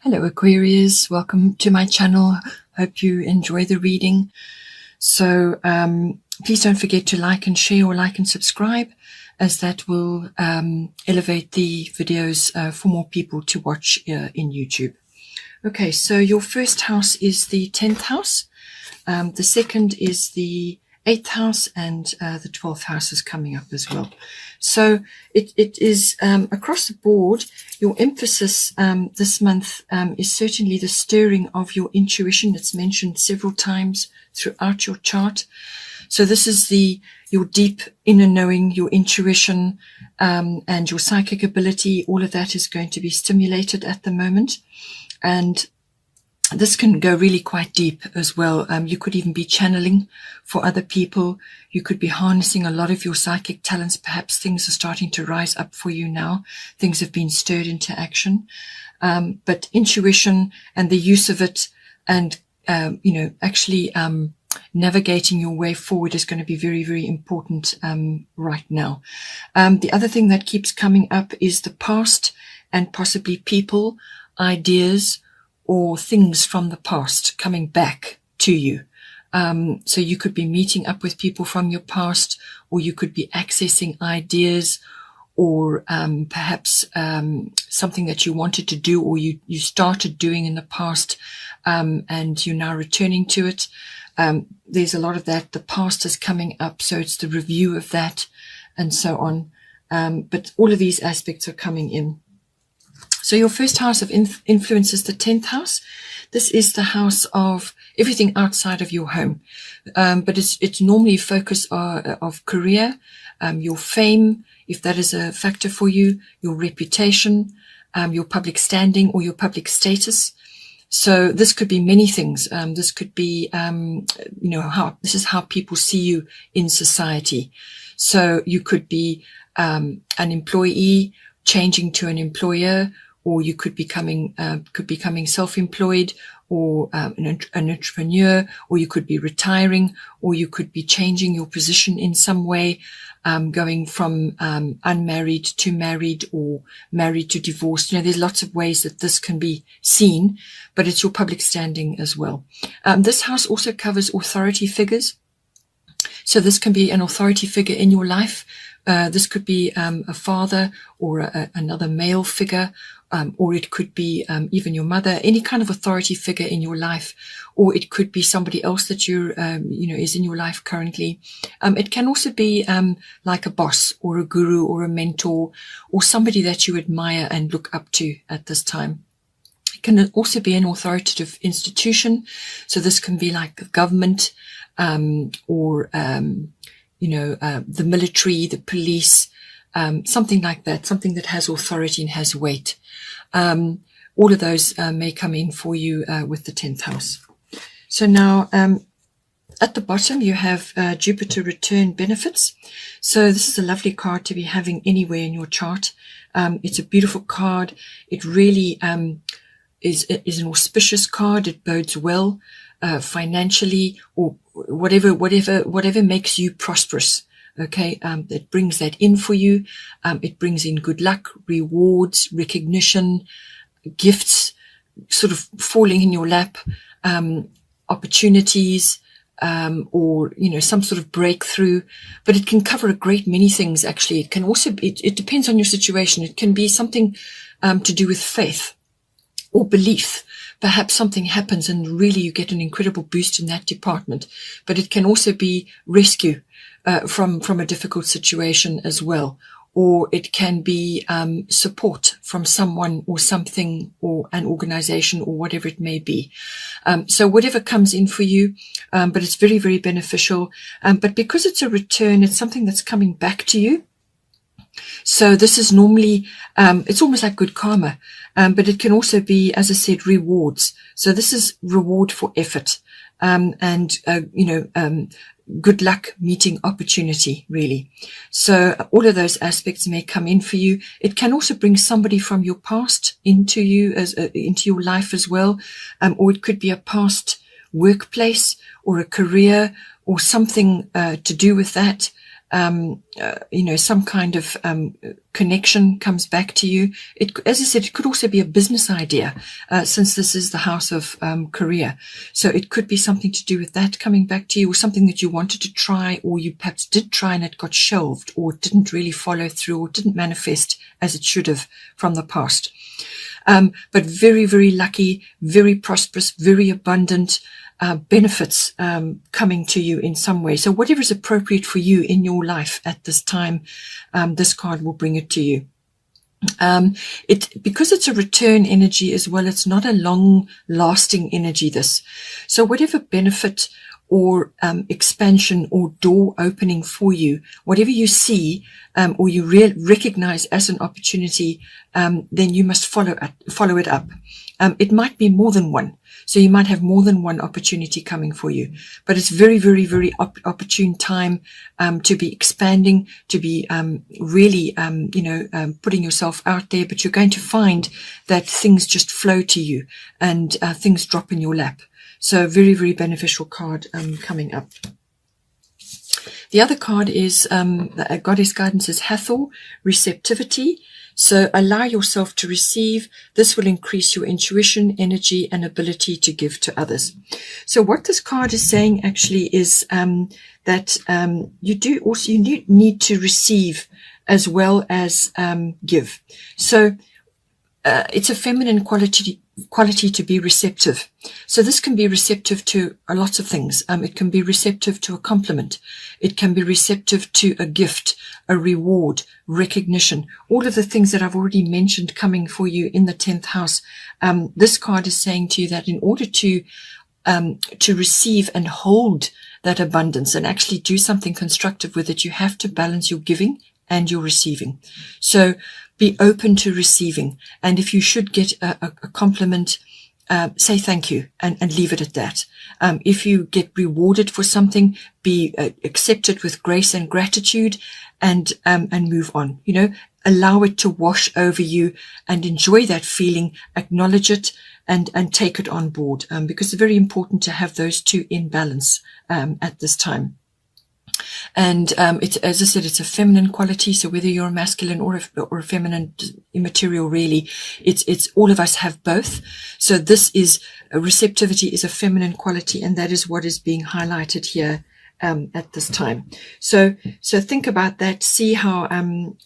Hello Aquarius, welcome to my channel. Hope you enjoy the reading. So please don't forget to like and share, or like and subscribe, as that will elevate the videos for more people to watch in YouTube. Okay, so your first house is the 10th house. The second is the 8th house, and the 12th house is coming up as well. So it is across the board. Your emphasis this month is certainly the stirring of your intuition. It's mentioned several times throughout your chart. So this is your deep inner knowing, your intuition, and your psychic ability. All of that is going to be stimulated at the moment. And this can go really quite deep as well. You could even be channeling for other people. You could be harnessing a lot of your psychic talents. Perhaps things are starting to rise up for you now. Things have been stirred into action. But intuition and the use of it, and, actually navigating your way forward is going to be very, very important right now. The other thing that keeps coming up is the past, and possibly people, ideas, or things from the past coming back to you. So you could be meeting up with people from your past, or you could be accessing ideas, or perhaps something that you wanted to do, or you started doing in the past, and you're now returning to it. There's a lot of that. The past is coming up, so it's the review of that and so on. But all of these aspects are coming in. So your first house of influence is the 10th house. This is the house of everything outside of your home. But it's normally focus of career, your fame, if that is a factor for you, your reputation, your public standing, or your public status. So this could be many things. This could be, this is how people see you in society. So you could be an employee changing to an employer, or you could becoming self-employed, or an entrepreneur, or you could be retiring, or you could be changing your position in some way, going from unmarried to married, or married to divorced. There's lots of ways that this can be seen, but it's your public standing as well. This house also covers authority figures. So this can be an authority figure in your life. This could be a father, or another male figure, or it could be even your mother, any kind of authority figure in your life, or it could be somebody else that is in your life currently. It can also be like a boss, or a guru, or a mentor, or somebody that you admire and look up to at this time. It can also be an authoritative institution. So this can be like the government, or the military, the police, something like that, something that has authority and has weight. All of those may come in for you with the 10th house. So now at the bottom you have Jupiter return benefits. So this is a lovely card to be having anywhere in your chart. It's a beautiful card. It really is an auspicious card. It bodes well financially, or whatever makes you prosperous. Okay, it brings that in for you. It brings in good luck, rewards, recognition, gifts, sort of falling in your lap, opportunities, or some sort of breakthrough. But it can cover a great many things. Actually, it can also it depends on your situation. It can be something to do with faith or belief. Perhaps something happens and really you get an incredible boost in that department. But it can also be rescue from a difficult situation as well. Or it can be support from someone or something, or an organization, or whatever it may be. So whatever comes in for you, but it's very, very beneficial. But because it's a return, it's something that's coming back to you. So this is normally, it's almost like good karma, but it can also be, as I said, rewards. So this is reward for effort, good luck meeting opportunity, really. So all of those aspects may come in for you. It can also bring somebody from your past into you, into your life as well. Or it could be a past workplace, or a career, or something to do with that. some kind of connection comes back to you. As I said, it could also be a business idea, since this is the house of career. So it could be something to do with that coming back to you, or something that you wanted to try, or you perhaps did try and it got shelved, or didn't really follow through, or didn't manifest as it should have from the past. But very, very lucky, very prosperous, very abundant, benefits coming to you in some way. So whatever is appropriate for you in your life at this time, this card will bring it to you. Because it's a return energy as well, it's not a long lasting energy, this. So whatever benefit or expansion or door opening for you, whatever you see or you recognize as an opportunity, then you must follow it up. It might be more than one. So you might have more than one opportunity coming for you, but it's very, very, very opportune time to be expanding, to be really, putting yourself out there. But you're going to find that things just flow to you and things drop in your lap. So very, very beneficial card coming up. The other card is Goddess Guidance is Hathor, receptivity. So allow yourself to receive. This will increase your intuition, energy, and ability to give to others. So what this card is saying actually is that you need to receive as well as give. So it's a feminine quality to be receptive. So this can be receptive to lots of things. It can be receptive to a compliment. It can be receptive to a gift, a reward, recognition, all of the things that I've already mentioned coming for you in the 10th house. This card is saying to you that in order to receive and hold that abundance and actually do something constructive with it, you have to balance your giving and your receiving. So be open to receiving. And if you should get a compliment, say thank you and leave it at that. If you get rewarded for something, be accept it with grace and gratitude and move on. Allow it to wash over you and enjoy that feeling, acknowledge it and take it on board. Because it's very important to have those two in balance at this time. And it's, as I said, it's a feminine quality. So whether you're a masculine or a feminine, immaterial, really, it's all of us have both. So this is receptivity is a feminine quality, and that is what is being highlighted here at this time. So think about that. See how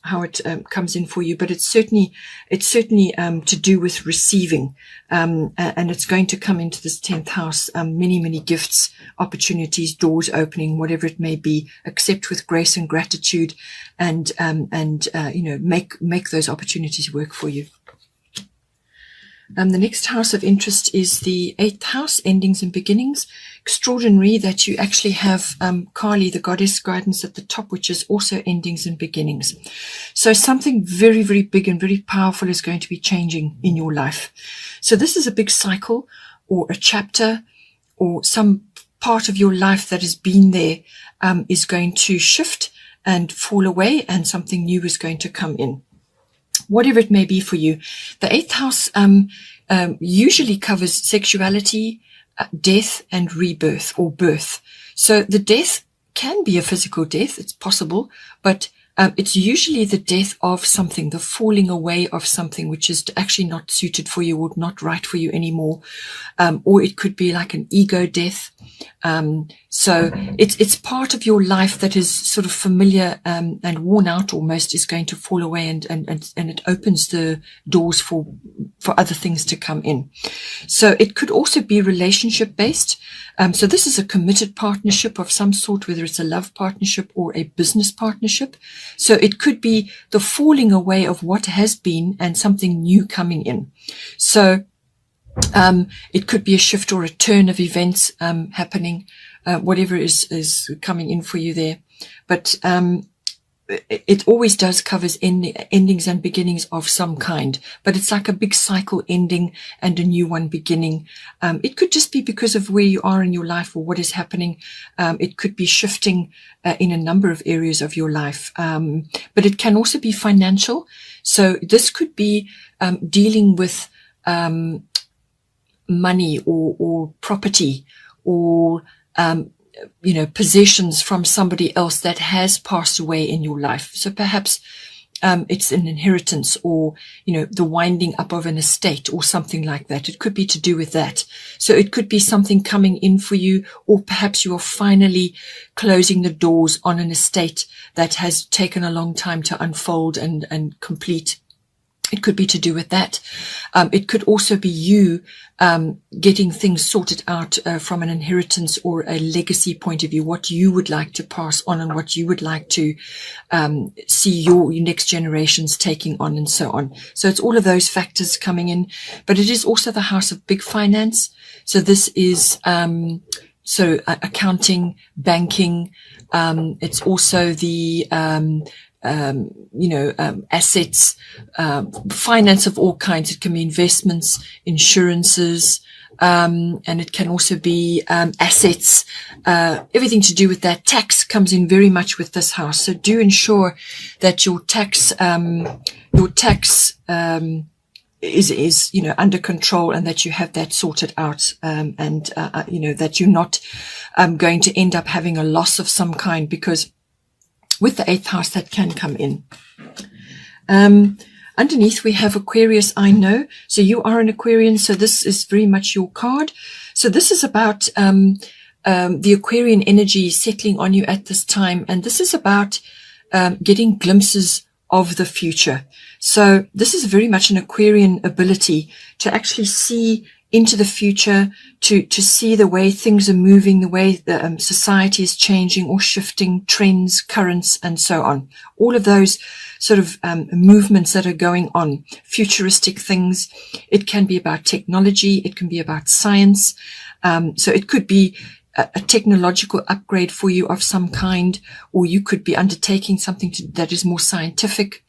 it comes in for you. But it's certainly to do with receiving, and it's going to come into this 10th house. Many gifts, opportunities, doors opening, whatever it may be. Accept with grace and gratitude, and make those opportunities work for you. The next house of interest is the 8th house, endings and beginnings. Extraordinary that you actually have Kali, the goddess guidance, at the top, which is also endings and beginnings. So something very, very big and very powerful is going to be changing in your life. So this is a big cycle or a chapter or some part of your life that has been there is going to shift and fall away, and something new is going to come in. Whatever it may be for you. The 8th house usually covers sexuality, death and rebirth or birth. So the death can be a physical death. It's possible, but it's usually the death of something, the falling away of something which is actually not suited for you or not right for you anymore. Or it could be like an ego death. So it's part of your life that is sort of familiar and worn out almost, is going to fall away, and it opens the doors for other things to come in. So it could also be relationship based. So this is a committed partnership of some sort, whether it's a love partnership or a business partnership. So it could be the falling away of what has been and something new coming in. So it could be a shift or a turn of events happening, whatever is coming in for you there. But it always does covers endings and beginnings of some kind, but it's like a big cycle ending and a new one beginning. It could just be because of where you are in your life or what is happening. It could be shifting in a number of areas of your life, but it can also be financial. So this could be dealing with money or property or possessions from somebody else that has passed away in your life. So perhaps it's an inheritance, or, the winding up of an estate or something like that. It could be to do with that. So it could be something coming in for you, or perhaps you are finally closing the doors on an estate that has taken a long time to unfold and complete. It could be to do with that. It could also be you getting things sorted out from an inheritance or a legacy point of view, what you would like to pass on and what you would like to see your next generations taking on, and so on. So it's all of those factors coming in. But it is also the house of big finance. So this is accounting, banking. It's also the assets, finance of all kinds. It can be investments, insurances, and it can also be assets, everything to do with that. Tax comes in very much with this house. So do ensure that your tax is under control, and that you have that sorted out, and that you're not going to end up having a loss of some kind, because with the 8th house, that can come in. Underneath, we have Aquarius, I know. So you are an Aquarian, so this is very much your card. So this is about the Aquarian energy settling on you at this time. And this is about getting glimpses of the future. So this is very much an Aquarian ability to actually see into the future, to see the way things are moving, the way the society is changing or shifting, trends, currents, and so on. All of those sort of movements that are going on, futuristic things. It can be about technology. It can be about science. So it could be a technological upgrade for you of some kind, or you could be undertaking something that is more scientific.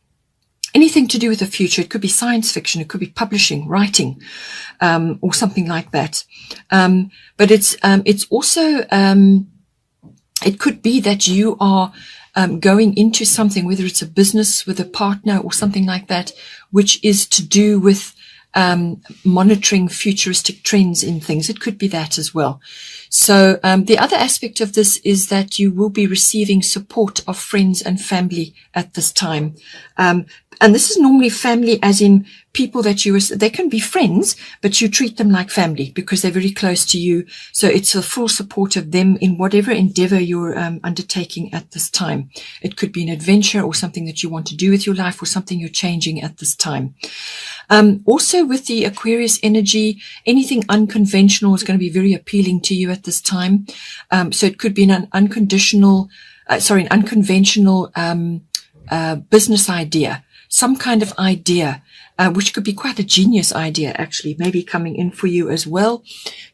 Anything to do with the future. It could be science fiction. It could be publishing, writing, or something like that. But it's also, it could be that you are going into something, whether it's a business with a partner or something like that, which is to do with monitoring futuristic trends in things. It could be that as well. So the other aspect of this is that you will be receiving support of friends and family at this time. And this is normally family as in people that they can be friends, but you treat them like family because they're very close to you. So it's the full support of them in whatever endeavor you're undertaking at this time. It could be an adventure or something that you want to do with your life, or something you're changing at this time. Also with the Aquarius energy, anything unconventional is going to be very appealing to you at this time. So it could be an unconventional business idea, some kind of idea, which could be quite a genius idea, actually, maybe coming in for you as well.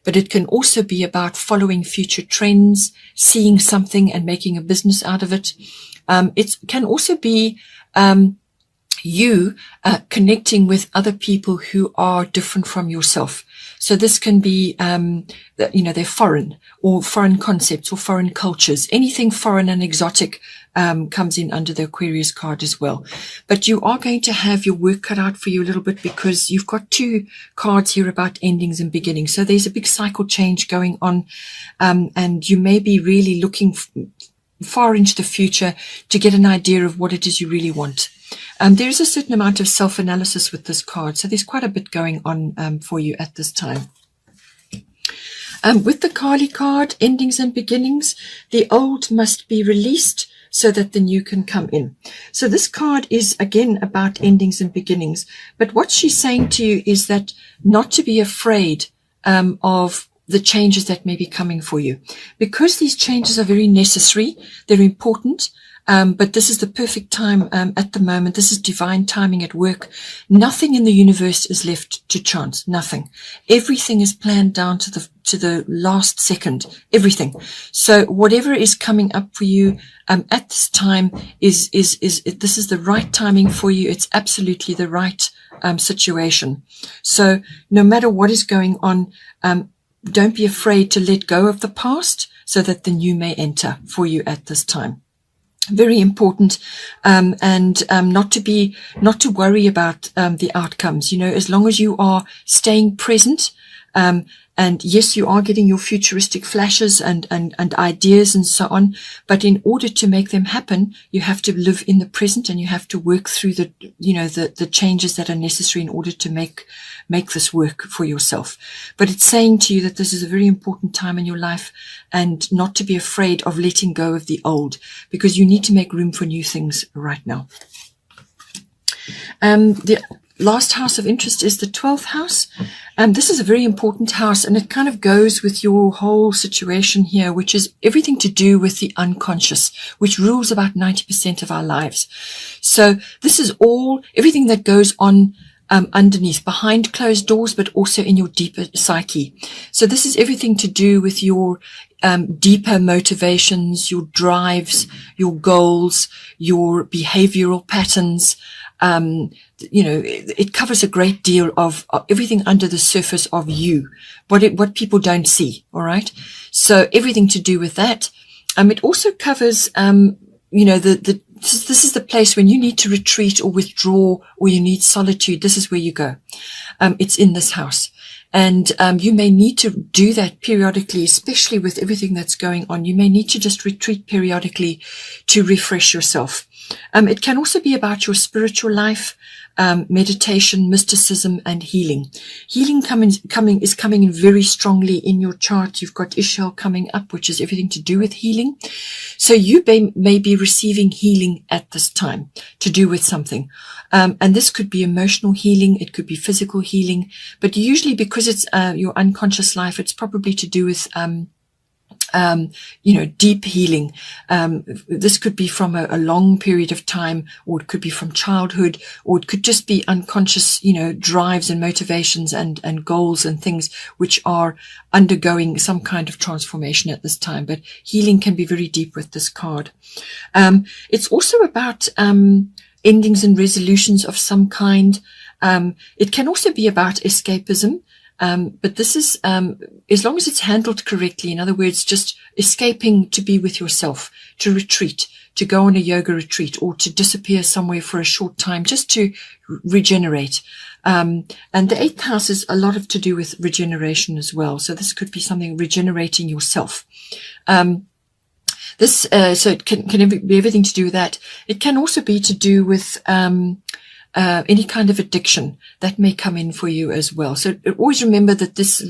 But it can also be about following future trends, seeing something and making a business out of it. It can also be you connecting with other people who are different from yourself. So this can be, they're foreign, or foreign concepts or foreign cultures. Anything foreign and exotic comes in under the Aquarius card as well. But you are going to have your work cut out for you a little bit, because you've got 2 cards here about endings and beginnings. So there's a big cycle change going on, and you may be really looking far into the future to get an idea of what it is you really want. There is a certain amount of self-analysis with this card, so there's quite a bit going on for you at this time. With the Kali card, endings and beginnings, the old must be released so that the new can come in. So this card is again about endings and beginnings, but what she's saying to you is that not to be afraid of the changes that may be coming for you, because these changes are very necessary. They're important. But this is the perfect time at the moment. This is divine timing at work. Nothing in the universe is left to chance. Nothing. Everything is planned down to the last second. Everything. So whatever is coming up for you at this time this is the right timing for you. It's absolutely the right situation. So no matter what is going on, don't be afraid to let go of the past so that the new may enter for you at this time. Very important, and not to worry about the outcomes. As long as you are staying present and And yes, you are getting your futuristic flashes and ideas and so on. But in order to make them happen, you have to live in the present, and you have to work through the changes that are necessary in order to make this work for yourself. But it's saying to you that this is a very important time in your life, and not to be afraid of letting go of the old, because you need to make room for new things right now. The last house of interest is the 12th house. This is a very important house, and it kind of goes with your whole situation here, which is everything to do with the unconscious, which rules about 90% of our lives. So this is everything that goes on underneath, behind closed doors, but also in your deeper psyche. So this is everything to do with your deeper motivations, your drives, your goals, your behavioral patterns. It covers a great deal of everything under the surface of you, what people don't see. All right. So everything to do with that. It also covers, this is the place when you need to retreat or withdraw, or you need solitude. This is where you go. It's in this house. And you may need to do that periodically, especially with everything that's going on. You may need to just retreat periodically to refresh yourself. It can also be about your spiritual life, meditation, mysticism, and healing. Healing is coming in very strongly in your chart. You've got Ishel coming up, which is everything to do with healing. So you may be receiving healing at this time to do with something. And this could be emotional healing. It could be physical healing. But usually, because it's your unconscious life, it's probably to do with deep healing. This could be from a long period of time, or it could be from childhood, or it could just be unconscious, drives and motivations and goals and things which are undergoing some kind of transformation at this time. But healing can be very deep with this card. It's also about endings and resolutions of some kind. It can also be about escapism. But this is, as long as it's handled correctly, in other words, just escaping to be with yourself, to retreat, to go on a yoga retreat, or to disappear somewhere for a short time, just to regenerate. And the 8th house is a lot to do with regeneration as well. So this could be something regenerating yourself. So it can be everything to do with that. It can also be to do with, any kind of addiction that may come in for you as well. So always remember that these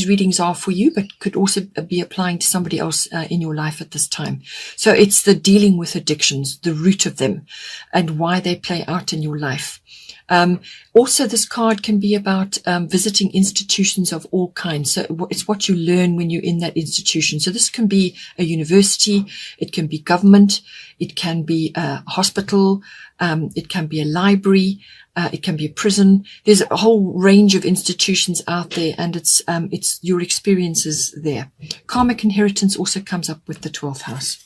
readings are for you, but could also be applying to somebody else in your life at this time. So it's the dealing with addictions, the root of them, and why they play out in your life. Also, this card can be about visiting institutions of all kinds. So it's what you learn when you're in that institution. So this can be a university, it can be government, it can be a hospital, it can be a library, it can be a prison. There's a whole range of institutions out there, and it's your experiences there. Karmic inheritance also comes up with the 12th house.